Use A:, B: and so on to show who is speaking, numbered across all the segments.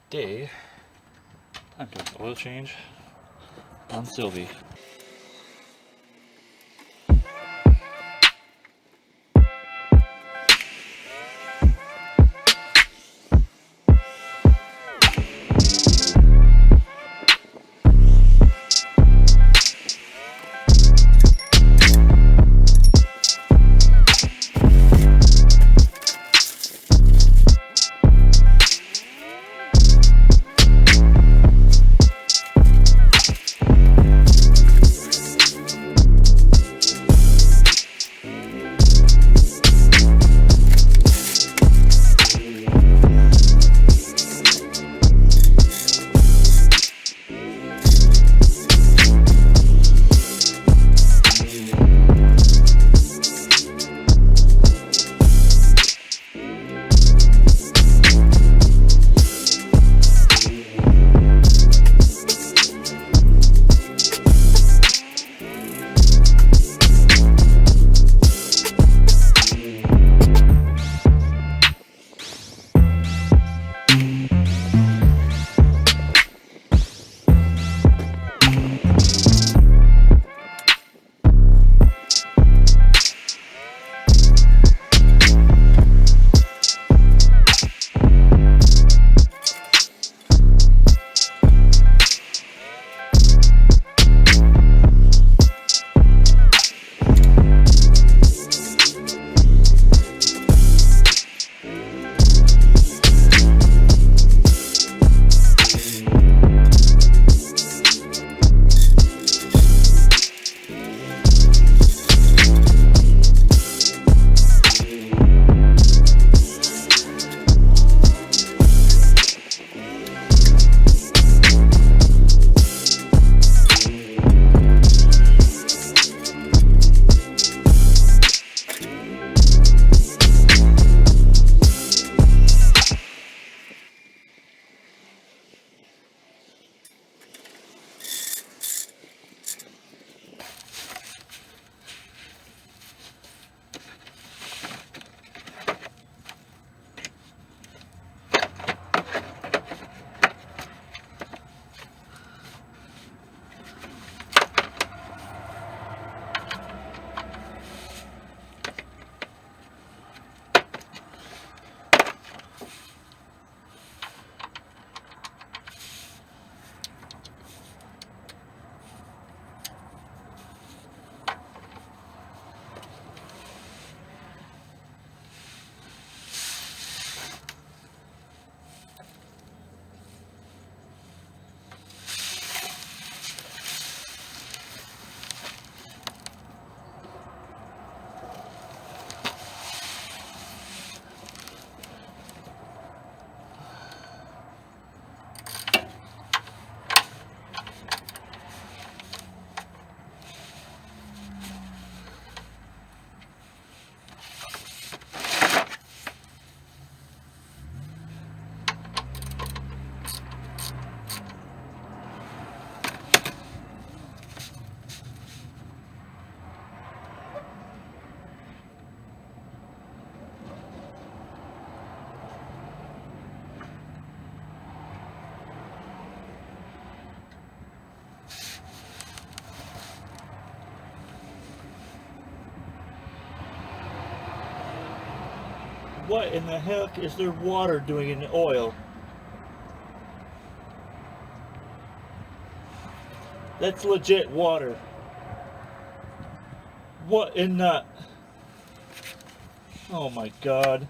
A: day. Time to do an oil change on Sylvie. What in the heck is there water doing in the oil? That's legit water. What in the... Oh my god.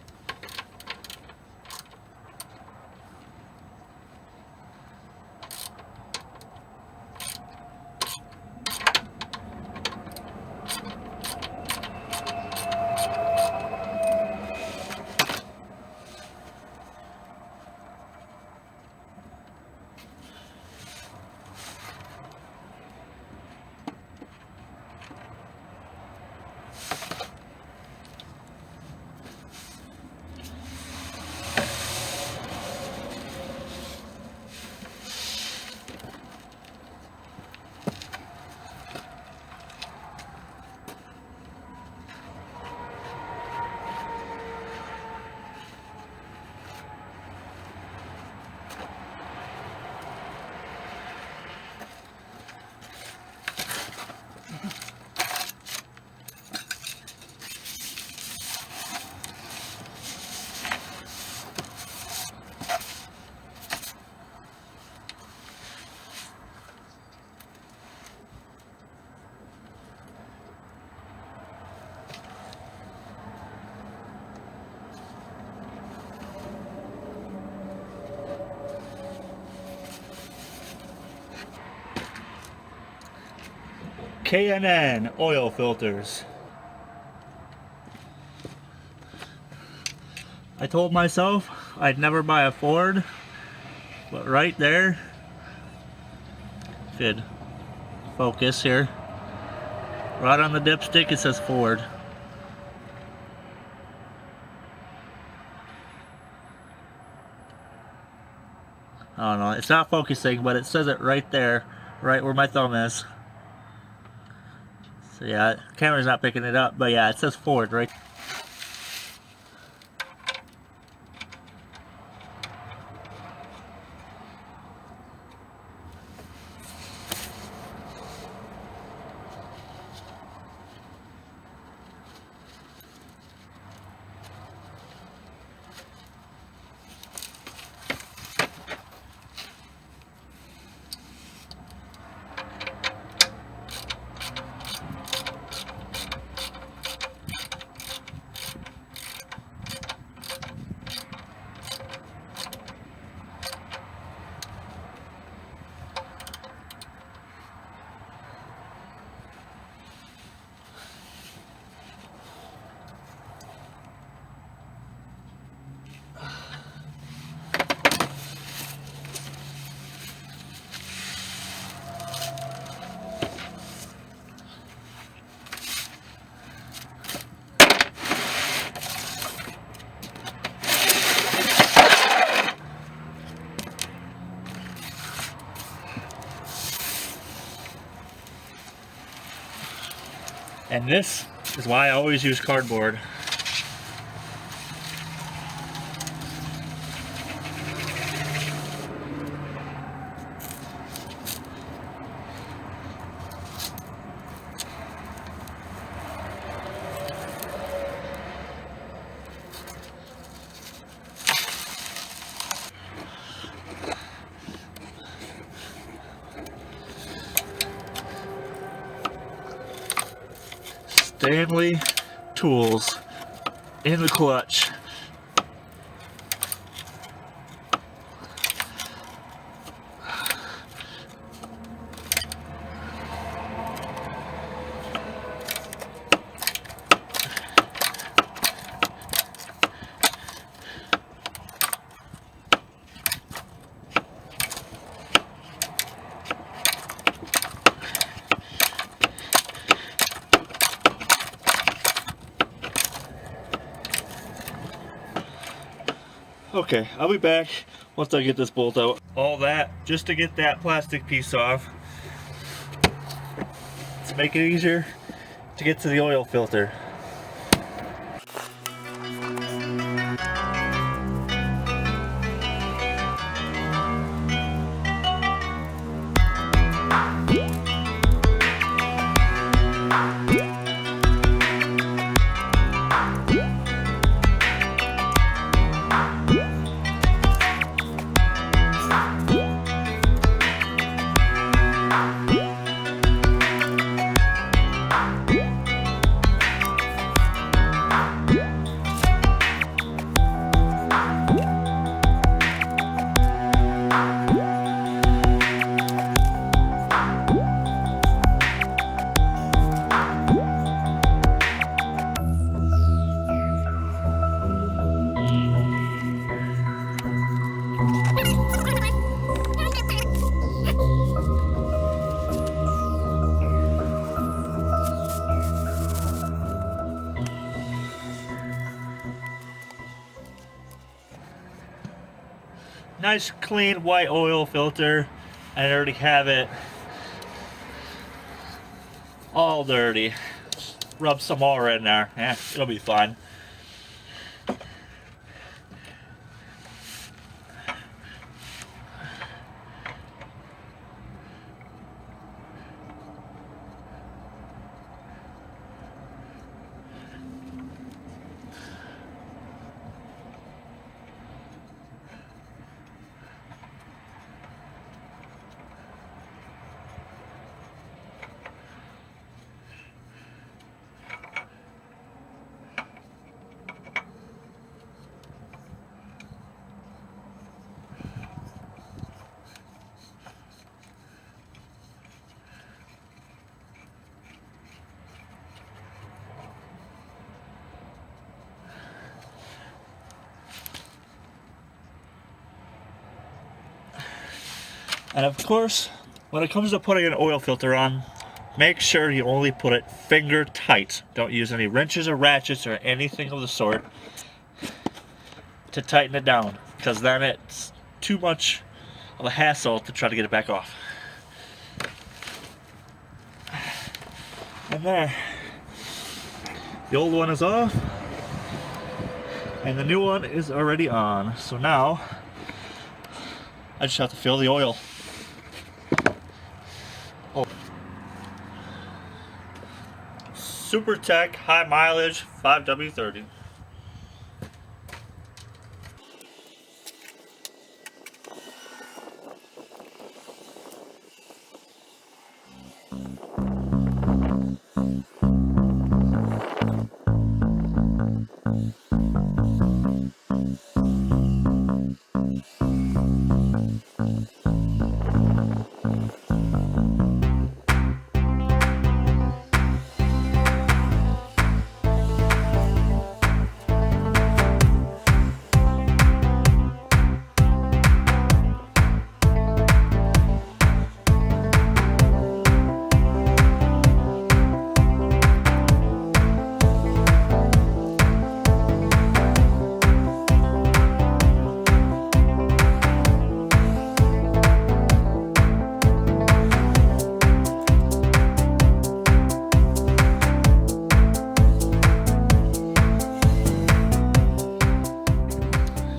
A: K&N oil filters. I told myself I'd never buy a Ford, but right there, if you'd focus here, right on the dipstick it says Ford. I don't know, it's not focusing, but it says it right there, right where my thumb is. So yeah, camera's not picking it up, but yeah, it says Ford right. And this is why I always use cardboard. Stanley tools in the clutch. Okay, I'll be back once I get this bolt out. All that just to get that plastic piece off. Let's make it easier to get to the oil filter. Nice clean white oil filter. I already have it all dirty. Rub some more in there. Yeah, it'll be fine. And of course, when it comes to putting an oil filter on, make sure you only put it finger tight. Don't use any wrenches or ratchets or anything of the sort to tighten it down, because then it's too much of a hassle to try to get it back off. And there, the old one is off and the new one is already on. So now I just have to fill the oil. Super Tech high mileage 5W30.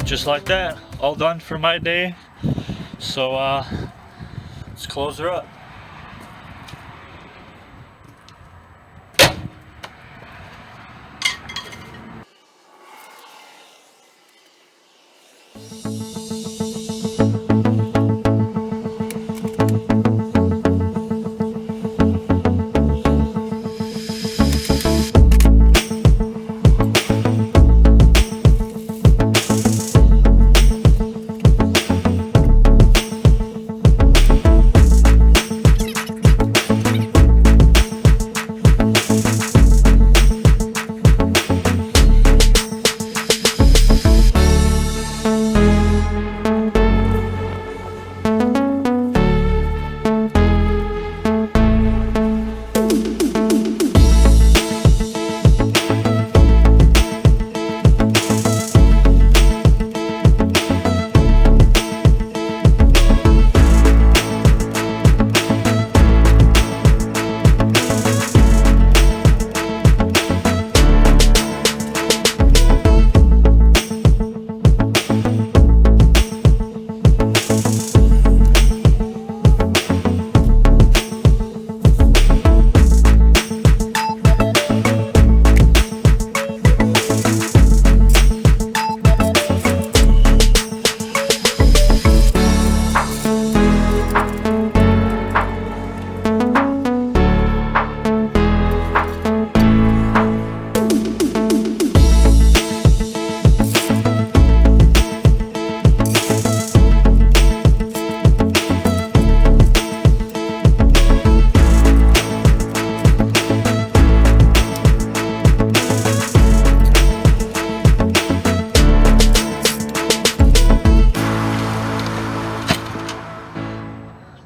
A: Just like that, all done for my day. So let's close her up.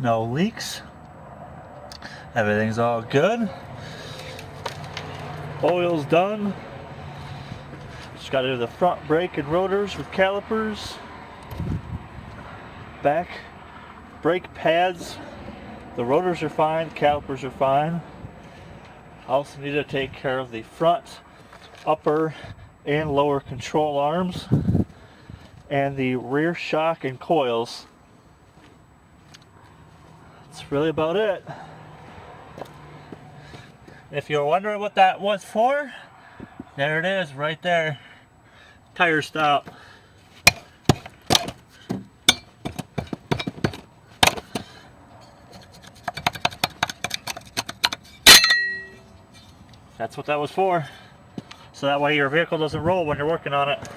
A: No leaks. Everything's all good. Oil's done. Just got to do the front brake and rotors with calipers. Back brake pads. The rotors are fine, the calipers are fine. I also need to take care of the front, upper, and lower control arms and the rear shock and coils. That's really about it. If you're wondering what that was for, there it is right there. Tire stop. That's what that was for. So that way your vehicle doesn't roll when you're working on it.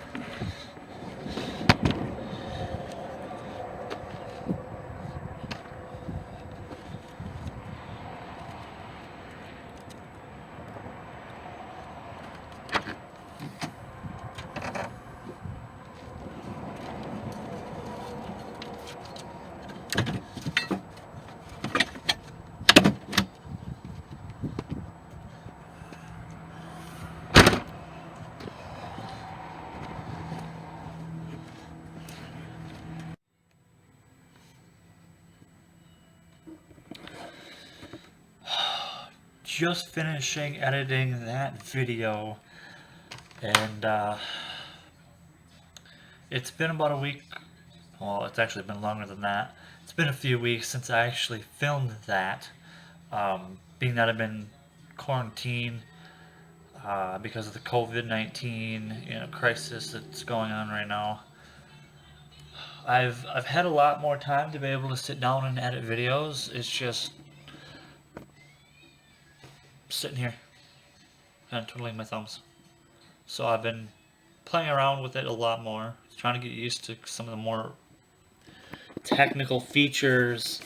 A: just finishing editing that video, and it's been about a week. Well, it's actually been longer than that. It's been a few weeks since I actually filmed that, being that I've been quarantined because of the COVID-19 crisis that's going on right now. I've had a lot more time to be able to sit down and edit videos. It's just sitting here kind of twiddling my thumbs. So I've been playing around with it a lot more, trying to get used to some of the more technical features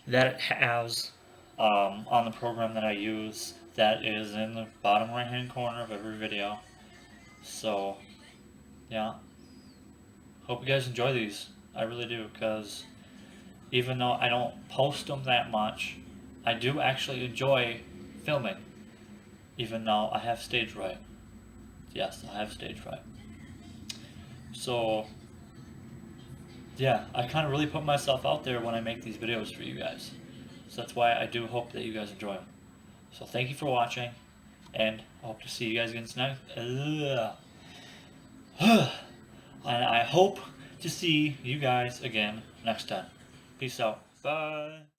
A: that it has on the program that I use, that is in the bottom right hand corner of every video. So yeah, hope you guys enjoy these. I really do, because even though I don't post them that much, I do actually enjoy filming, even though I have stage fright. Yes, I have stage fright. So yeah, I kind of really put myself out there when I make these videos for you guys. So that's why I do hope that you guys enjoy them. So thank you for watching, and I hope to see you guys again next. And I hope to see you guys again next time. Peace out. Bye.